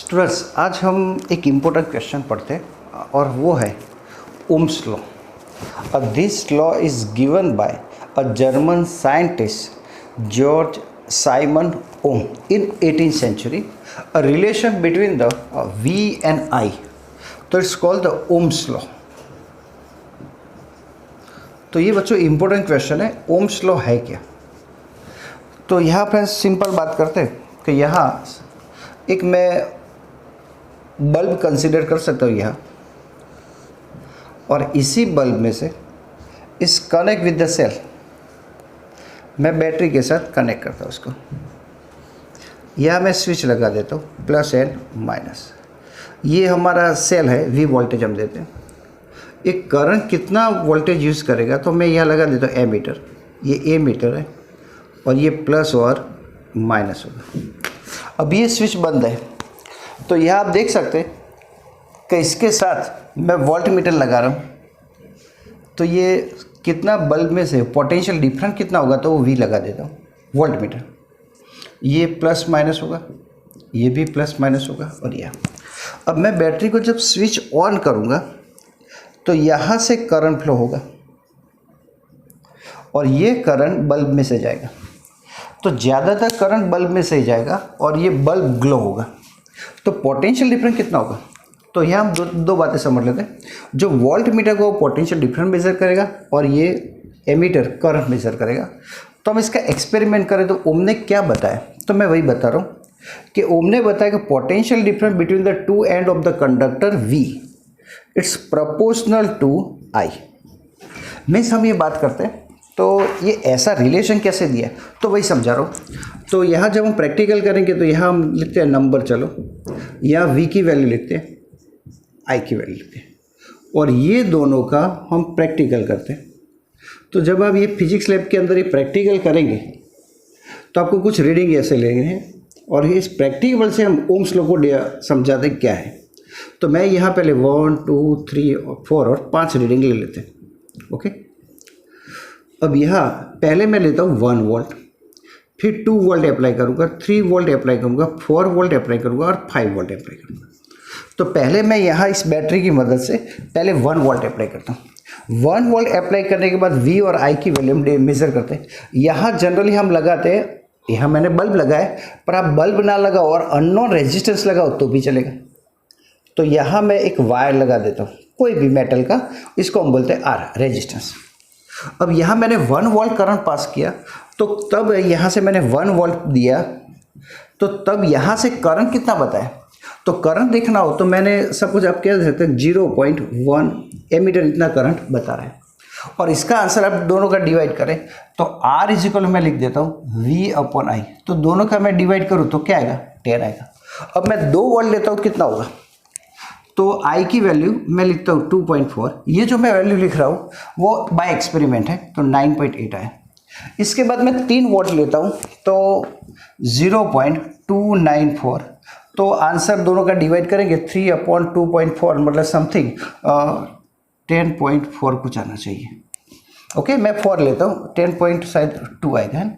Students, आज हम एक इम्पोर्टेंट क्वेश्चन पढ़ते हैं और वो है Ohm's law. This law is given by a German scientist George Simon Ohm in 18th century, a relation between the V and I, तो it's called the Ohm's law. तो ये बच्चों इम्पोर्टेंट क्वेश्चन है, ओम्स लॉ है क्या। तो यहाँ पर सिंपल बात करते हैं कि यहाँ एक मैं बल्ब कंसीडर कर सकता हूँ यहाँ, और इसी बल्ब में से इस कनेक्ट विद द सेल मैं बैटरी के साथ कनेक्ट करता हूँ उसको। यहाँ मैं स्विच लगा देता हूँ प्लस एंड माइनस। ये हमारा सेल है, वी वोल्टेज हम देते हैं। एक करंट कितना वोल्टेज यूज़ करेगा तो मैं यहाँ लगा देता हूँ एमीटर। ये एमीटर है और ये प्लस और माइनस होगा। अब ये स्विच बंद है तो यहाँ आप देख सकते हैं कि इसके साथ मैं वोल्ट मीटर लगा रहा हूँ, तो ये कितना बल्ब में से पोटेंशियल डिफरेंस कितना होगा तो वो वी लगा देता हूँ वोल्ट मीटर। ये प्लस माइनस होगा, ये भी प्लस माइनस होगा और यह। अब मैं बैटरी को जब स्विच ऑन करूँगा तो यहाँ से करंट फ्लो होगा और ये करंट बल्ब में से जाएगा। तो ज़्यादातर करंट बल्ब में से ही जाएगा और ये बल्ब ग्लो होगा। तो पोटेंशियल डिफरेंस कितना होगा, तो यहाँ हम दो बातें समझ लेते हैं। जो वोल्ट मीटर को पोटेंशियल डिफरेंस मेजर करेगा और ये एमीटर करंट मेजर करेगा। तो हम इसका एक्सपेरिमेंट करें तो ओम ने क्या बताया, तो मैं वही बता रहा हूँ कि ओम ने बताया कि potential difference between the two end of the conductor V it's proportional to I. Means हम ये बात करते हैं तो ये ऐसा रिलेशन कैसे दिया है तो वही समझा रहा हूँ। तो यहाँ जब हम प्रैक्टिकल करेंगे तो यहाँ हम लिखते हैं नंबर, चलो यहाँ v की वैल्यू लिखते हैं, i की वैल्यू लिखते हैं, और ये दोनों का हम प्रैक्टिकल करते हैं। तो जब आप ये फिजिक्स लैब के अंदर ये प्रैक्टिकल करेंगे तो आपको कुछ रीडिंग ऐसे लेंगे हैं और इस प्रैक्टिकल से हम ओम्स लॉ को समझाते हैं क्या है। तो मैं यहाँ पहले 1 2 3 और 4 और 5 रीडिंग ले लेते हैं। ओके, अब यहाँ पहले मैं लेता हूँ 1 वोल्ट, फिर 2 वोल्ट अप्लाई करूँगा, 3 वोल्ट अप्लाई करूँगा, 4 वोल्ट अप्लाई करूँगा और 5 वोल्ट अप्लाई करूँगा। तो पहले मैं यहाँ इस बैटरी की मदद से पहले 1 वोल्ट अप्लाई करता हूँ। 1 वोल्ट अप्लाई करने के बाद V और I की वैल्यू मेजर करते हैं। यहाँ जनरली हम लगाते हैं, यहाँ मैंने बल्ब लगाया, पर आप बल्ब ना लगाओ और अननोन रेजिस्टेंस लगाओ तो भी चलेगा। तो यहाँ मैं एक वायर लगा देता हूँ, कोई भी मेटल का, इसको हम बोलते हैं R रेजिस्टेंस। अब यहाँ मैंने 1 वोल्ट करंट पास किया, तो तब यहाँ से मैंने 1 वोल्ट दिया, तो तब यहाँ से करंट कितना बताया। तो करंट देखना हो तो मैंने सब कुछ आप कह सकते हैं 0.1 एमीटर इतना करंट बता रहा है, और इसका आंसर आप दोनों का डिवाइड करें तो R इक्वल मैं लिख देता हूँ V/I। तो दोनों का मैं डिवाइड करूँ तो क्या आएगा, 10 आएगा। अब मैं 2 वोल्ट लेता हूँ, कितना होगा, तो I की वैल्यू मैं लिखता हूँ 2.4। ये जो मैं वैल्यू लिख रहा हूँ वो बाय एक्सपेरिमेंट है, तो 9.8 आया। इसके बाद मैं 3 वोल्ट लेता हूँ तो 0.294। तो आंसर दोनों का डिवाइड करेंगे 3/2.4 मतलब समथिंग 10.4 कुछ आना चाहिए। ओके, मैं 4 लेता हूँ, 10.2 आएगा है ना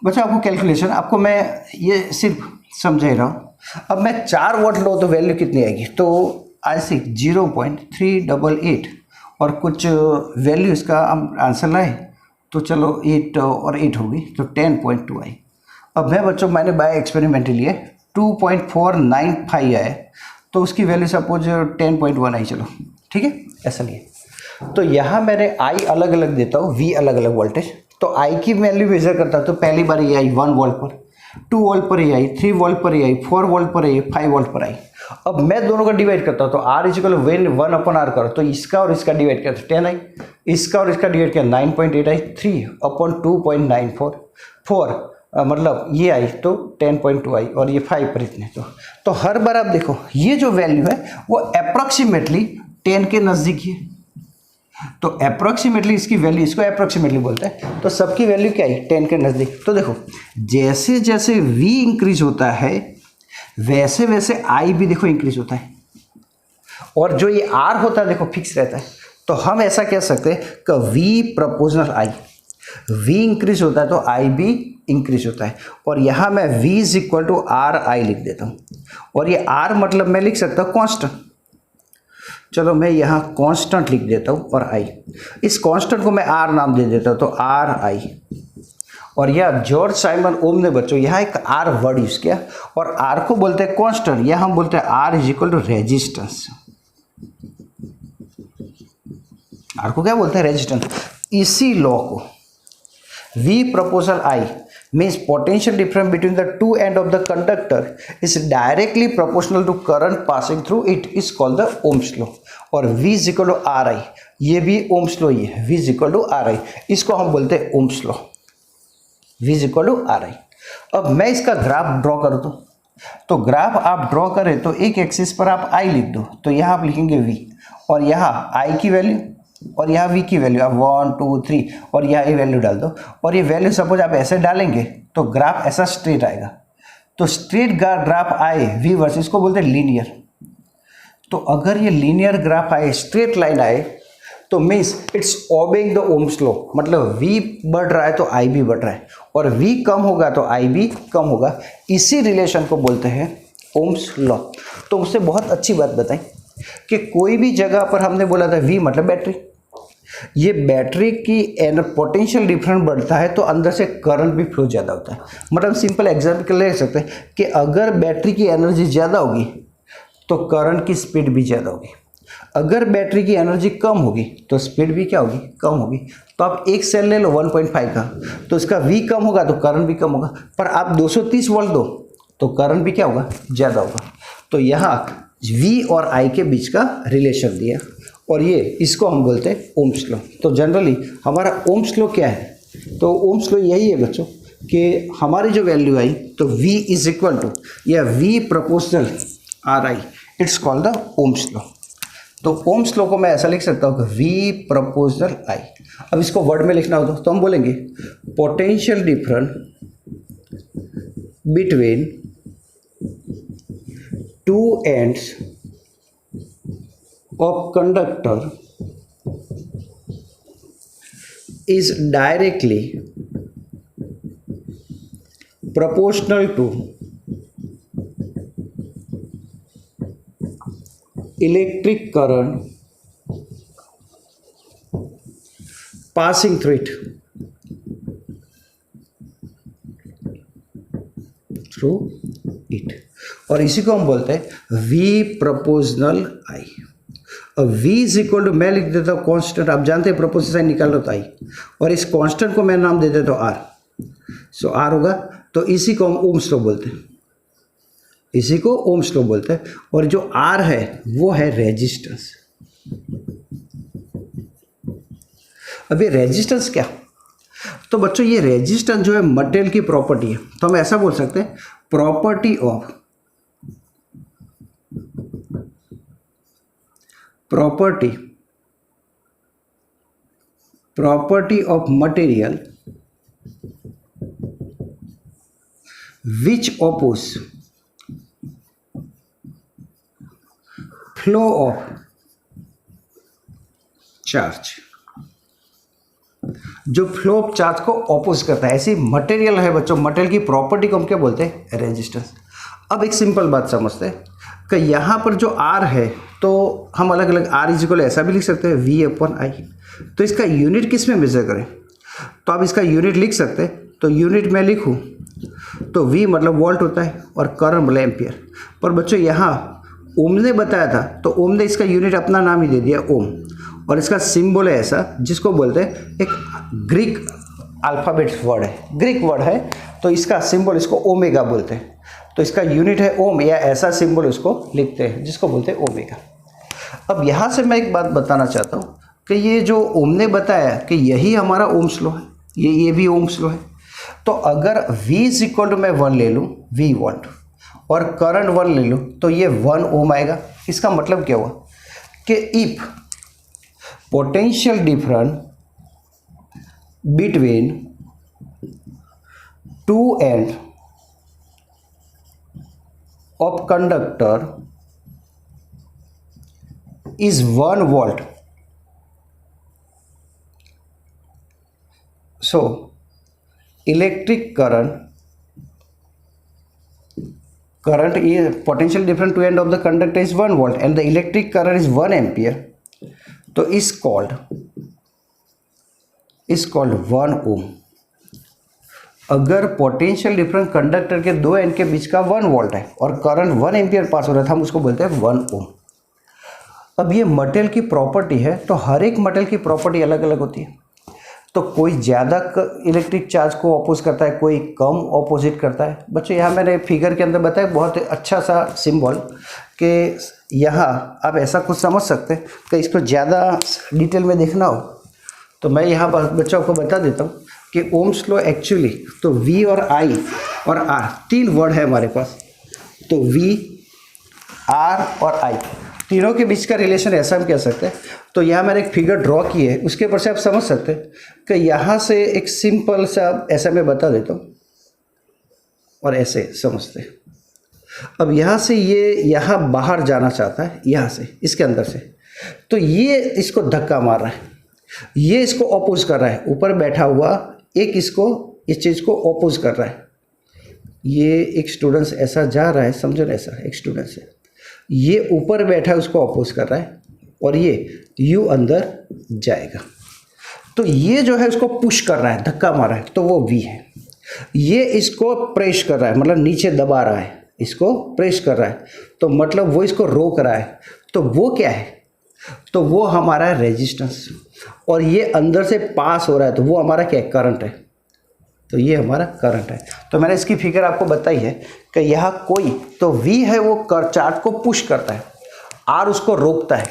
बच्चों। आपको कैलकुलेशन आपको मैं ये सिर्फ समझा ही रहा हूँ। अब मैं 4 वोल्ट लो तो वैल्यू कितनी आएगी, तो आई सी 0.388 और कुछ वैल्यू इसका हम आंसर लाए तो चलो 8 और 8 होगी तो 10.2 आई। अब मैं बच्चों मैंने बाय एक्सपेरिमेंट लिए 2.495 आए, तो उसकी वैल्यू सपोज 10.1 आई, चलो ठीक है ऐसा लिए। तो यहाँ मैंने आई अलग अलग देता हूँ, वी अलग अलग वोल्टेज। तो आई की वैल्यू मेजर करता हूँ तो पहली बार ये आई 1 वोल्ट पर, 2 वोल्ट पर ये आई, 3 वोल्ट पर ये आई, 4 वोल्ट पर आई, 5 वोल्ट पर आई। अब मैं दोनों का डिवाइड करता हूँ तो R इक्वल 1/R करो तो इसका और इसका डिवाइड किया तो 10 आई, इसका और इसका डिवाइड किया 9.8 आई, 3/2.94, 4 मतलब ये आई तो 10.2 आई, और ये 5 पर इतने। तो हर बार आप देखो ये जो वैल्यू है वो अप्रॉक्सीमेटली 10 के नज़दीक ही है। तो अप्रॉक्सीमेटली इसकी वैल्यू, इसको अप्रॉक्सीमेटली बोलते हैं, तो सबकी वैल्यू क्या है 10 के नज़दीक। तो देखो जैसे जैसे V इंक्रीज होता है वैसे वैसे I भी देखो इंक्रीज होता है, और जो ये R होता है देखो फिक्स रहता है। तो हम ऐसा कह सकते हैं कि V proportional I, V increase होता है तो I भी इंक्रीज होता है। और यहाँ मैं V is equal to R I लिख देता हूँ, और ये R मतलब मैं लिख सकता हूँ कांस्टेंट। चलो मैं यहाँ कांस्टेंट लिख देता हूँ, और I, इस कांस्टेंट को मैं R नाम दे देता हूँ, तो आर आई। और यह जॉर्ज साइमन ओम ने बच्चों यहाँ एक R वर्ड यूज किया, और R को बोलते हैं कांस्टेंट, या हम बोलते हैं R is equal to resistance. R को क्या बोलते हैं? रेजिस्टेंस। इसी लॉ को V proportional I means potential difference between the two end of the conductor is directly proportional to current passing through it is called the Ohm's law। और V is equal to RI, ये भी Ohm's law ही है, V is equal to RI, इसको हम बोलते हैं Ohm's law, V is equal to RI। अब मैं इसका ग्राफ ड्रॉ कर दूँ, तो ग्राफ आप ड्रॉ करें तो एक एक्सिस पर आप I लिख दो, तो यहाँ आप लिखेंगे V, और यहाँ I की वैल्यू और यहाँ V की वैल्यू आप 1 2 3 और यहाँ ये वैल्यू डाल दो, और ये वैल्यू सपोज आप ऐसे डालेंगे तो ग्राफ ऐसा स्ट्रेट आएगा। तो स्ट्रेट ग्राफ आए V वर्सेस, इसको बोलते हैं लीनियर। तो अगर ये लीनियर ग्राफ आए, स्ट्रेट लाइन आए, तो means it's obeying the Ohm's law, मतलब V बढ़ रहा है तो I भी बढ़ रहा है, और V कम होगा तो I भी कम होगा। इसी रिलेशन को बोलते हैं ओम्स लॉ। तो उससे बहुत अच्छी बात बताई कि कोई भी जगह पर हमने बोला था V मतलब बैटरी, ये बैटरी की पोटेंशियल डिफरेंस बढ़ता है तो अंदर से करंट भी फ्लो ज़्यादा होता है। मतलब सिंपल एग्जाम्पल ले सकते हैं कि अगर बैटरी की एनर्जी ज़्यादा होगी तो करंट की स्पीड भी ज़्यादा होगी, अगर बैटरी की एनर्जी कम होगी तो स्पीड भी क्या होगी? कम होगी। तो आप एक सेल ले लो 1.5 का, तो इसका V कम होगा तो करंट भी कम होगा, पर आप 230 वोल्ट दो तो करंट भी क्या होगा? ज़्यादा होगा। तो यहाँ V और I के बीच का रिलेशन दिया, और ये इसको हम बोलते हैं ओम्स लॉ। तो जनरली हमारा ओम्स लॉ क्या है? तो ओम्स लॉ यही है बच्चों कि हमारी जो वैल्यू आई तो V इज इक्वल टू, या V proportional RI, it's called the Ohm's law. तो ओम्स लॉ को मैं ऐसा लिख सकता हूँ कि V प्रोपोर्शनल I। अब इसको वर्ड में लिखना हो तो हम बोलेंगे potential difference between two ends of conductor is directly proportional to electric current passing through it, और इसी को हम बोलते हैं V प्रोपोर्शनल I। अब V इज इक्वल टू, मैं लिख देता हूँ कांस्टेंट, आप जानते हैं प्रोपोर्शनल साइन निकाल लो तो I, और इस कांस्टेंट को मैं नाम दे देता हूँ R। सो R होगा, तो इसी को हम ओम्स लॉ बोलते हैं, इसी को ओम्स लॉ बोलते हैं। और जो R है वो है रेजिस्टेंस। अब ये रेजिस्टेंस क्या? तो बच्चों ये रेजिस्टेंस जो है मटेरियल की प्रॉपर्टी है, तो हम ऐसा बोल सकते हैं property of material which oppose flow of charge, जो फ्लो ऑफ चार्ज को ऑपोज करता है, ऐसी मटेरियल है बच्चों। मटेरियल की प्रॉपर्टी को हम क्या बोलते हैं? रेजिस्टेंस। अब एक सिंपल बात समझते हैं कि यहाँ पर जो R है तो हम अलग अलग R इज इक्वल ऐसा भी लिख सकते हैं V/I। तो इसका यूनिट किस में मेजर करें? तो आप इसका यूनिट लिख सकते हैं, तो यूनिट में लिखूँ तो V मतलब वोल्ट होता है और करंट मतलब एम्पियर। पर बच्चों यहाँ ओम ने बताया था तो ओम ने इसका यूनिट अपना नाम ही दे दिया ओम, और इसका सिंबल है ऐसा जिसको बोलते हैं, एक ग्रीक अल्फ़ाबेट वर्ड है, ग्रीक वर्ड है, तो इसका सिंबल इसको ओमेगा बोलते हैं। तो इसका यूनिट है ओम, या ऐसा सिंबल उसको लिखते हैं जिसको बोलते हैं ओमेगा। अब यहाँ से मैं एक बात बताना चाहता हूँ कि ये जो ओम ने बताया कि यही हमारा ओम्स लॉ है, ये भी ओम्स लॉ है। तो अगर V इज इक्वल टू मैं 1 ले लूँ, V वोल्ट, और करंट 1 ले लूँ तो ये 1 ओम आएगा। इसका मतलब क्या हुआ कि if potential difference between two end of conductor is 1 volt, so electric current is potential difference to end of the conductor is 1 volt and the electric current is 1 ampere, तो is called 1 ohm। अगर potential difference conductor के दो and के बीच का 1 volt है और current 1 ampere पास हो रहा था, हम उसको बोलते हैं 1 ओम। अब ये मटेरियल की प्रॉपर्टी है, तो हर एक मटेरियल की प्रॉपर्टी अलग अलग होती है। तो कोई ज़्यादा इलेक्ट्रिक चार्ज को अपोज करता है, कोई कम अपोजिट करता है। बच्चों यहाँ मैंने फिगर के अंदर बताया बहुत अच्छा सा सिंबल कि यहाँ आप ऐसा कुछ समझ सकते हैं कि इसको ज़्यादा डिटेल में देखना हो तो मैं यहाँ बच्चों को बता देता हूँ कि ओम्स लॉ एक्चुअली तो V और I और R तीन वर्ड है हमारे पास। तो V, R और I तीनों के बीच का रिलेशन ऐसा हम कह सकते हैं। तो यहाँ मैंने एक फिगर ड्रॉ की है, उसके ऊपर से आप समझ सकते हैं कि यहाँ से एक सिंपल सा ऐसा मैं बता देता हूँ और ऐसे समझते हैं। अब यहाँ से ये यहाँ बाहर जाना चाहता है, यहाँ से इसके अंदर से, तो ये इसको धक्का मार रहा है, ये इसको अपोज कर रहा है। ऊपर बैठा हुआ एक इसको इस चीज़ को अपोज कर रहा है। ये एक स्टूडेंट्स ऐसा जा रहा है, समझो ना, ऐसा एक स्टूडेंट से ये ऊपर बैठा है उसको अपोज कर रहा है और ये यू अंदर जाएगा। तो ये जो है उसको पुश कर रहा है, धक्का मार रहा है, तो वो वी है। ये इसको प्रेस कर रहा है, मतलब नीचे दबा रहा है, इसको प्रेस कर रहा है, तो मतलब वो इसको रोक रहा है। तो वो क्या है? तो वो हमारा रेजिस्टेंस, और ये अंदर से पास हो रहा है, तो वो हमारा क्या है? करंट है। तो ये हमारा करंट है। तो मैंने इसकी फिगर आपको बताई है कि यहाँ कोई तो V है वो चार्ज को पुश करता है, R उसको रोकता है,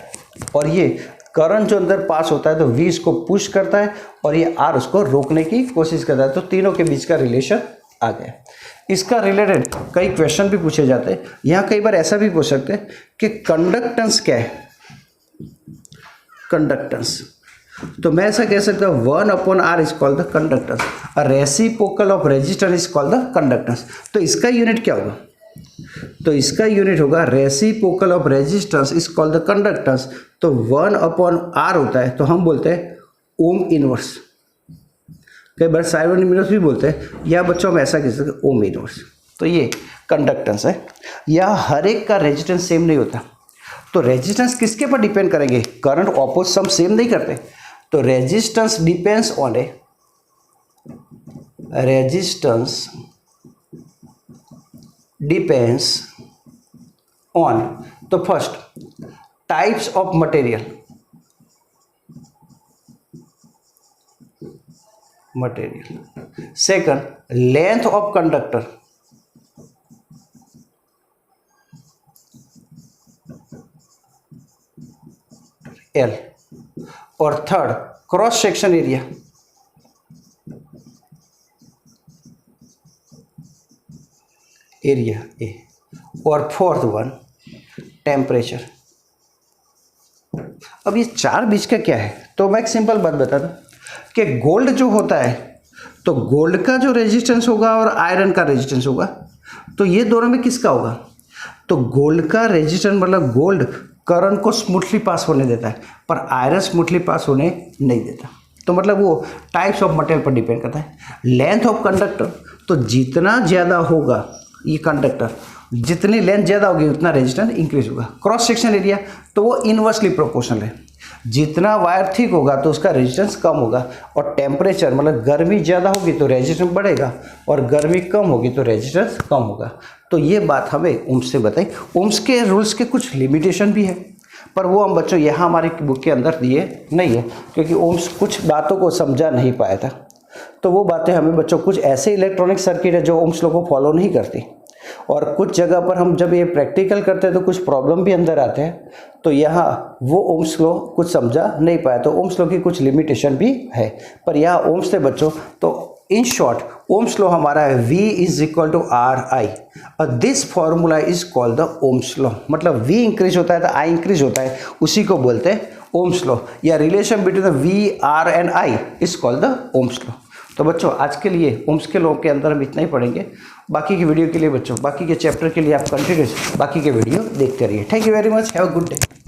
और ये करंट जो अंदर पास होता है तो V इसको पुश करता है और ये R उसको रोकने की कोशिश करता है। तो तीनों के बीच का रिलेशन आ गया। इसका रिलेटेड कई क्वेश्चन भी पूछे जाते हैं। यहाँ कई बार ऐसा भी पूछ सकते हैं कि कंडक्टेंस क्या है? कंडक्टेंस, तो मैं ऐसा कह सकता हूँ 1/R is called the conductance, reciprocal of resistance is called the conductance. तो इसका यूनिट क्या होगा? तो इसका यूनिट होगा reciprocal of resistance is called the conductance. तो 1/R होता है, तो हम बोलते हैं ओम इनवर्स, कई बार साइवन इनवर्स भी बोलते हैं, या बच्चों हम ऐसा कह सकते हैं ओम इनवर्स। तो ये कंडक्टेंस है। या हर एक का रेजिस्टेंस सेम नहीं होता। तो रेजिस्टेंस किसके पर डिपेंड करेंगे? करंट ऑपोजिट सब सेम नहीं करते। तो रेजिस्टेंस डिपेंड्स ऑन तो first types of material, second length of conductor, L, और third cross section area, A, और फोर्थ वन टेम्परेचर। अब ये चार बीच का क्या है? तो मैं एक सिंपल बात बता दूं कि गोल्ड जो होता है, तो गोल्ड का जो रेजिस्टेंस होगा और आयरन का रेजिस्टेंस होगा, तो ये दोनों में किसका होगा? तो गोल्ड का रेजिस्टेंस मतलब गोल्ड करंट को स्मूथली पास होने देता है, पर आयरन स्मूथली पास होने नहीं देता। तो मतलब वो टाइप्स ऑफ मटेरियल पर डिपेंड करता है। लेंथ ऑफ कंडक्टर, तो जितना ज़्यादा होगा ये कंडक्टर, जितनी लेंथ ज़्यादा होगी उतना रेजिस्टेंस इंक्रीज होगा। क्रॉस सेक्शन एरिया, तो वो इन्वर्सली प्रोपोर्शनल है, जितना वायर थिक होगा तो उसका रेजिस्टेंस कम होगा। और टेम्परेचर मतलब गर्मी ज़्यादा होगी तो रेजिस्टेंस बढ़ेगा, और गर्मी कम होगी तो रेजिस्टेंस कम होगा। तो ये बात हमें ओम्स से बताई। ओम्स के रूल्स के कुछ लिमिटेशन भी है, पर वो हम बच्चों यहाँ हमारी बुक के अंदर दिए नहीं है, क्योंकि ओम्स कुछ बातों को समझा नहीं पाया था। तो वो बातें हमें बच्चों, कुछ ऐसे इलेक्ट्रॉनिक सर्किट है जो ओम्स लॉ को फॉलो नहीं करती, और कुछ जगह पर हम जब ये प्रैक्टिकल करते हैं तो कुछ प्रॉब्लम भी अंदर आते हैं। तो यहाँ वो ओम्स लॉ कुछ समझा नहीं पाया, तो ओम्स लॉ की कुछ लिमिटेशन भी है। पर यहाँ ओम्स थे बच्चों, तो इन शॉर्ट ओम्स लॉ हमारा है V = RI, और this formula is called the Ohm's law. मतलब V इंक्रीज होता है तो I इंक्रीज होता है, उसी को बोलते हैं ओम्स लॉ, या relation between the V, R and I is called the Ohm's law. तो बच्चों आज के लिए ओम्स के लॉ के अंदर हम इतना ही पढ़ेंगे। बाकी की वीडियो के लिए बच्चों, बाकी के चैप्टर के लिए आप कंटिन्यूस बाकी के वीडियो देखते रहिए। Thank you very much, have a good day.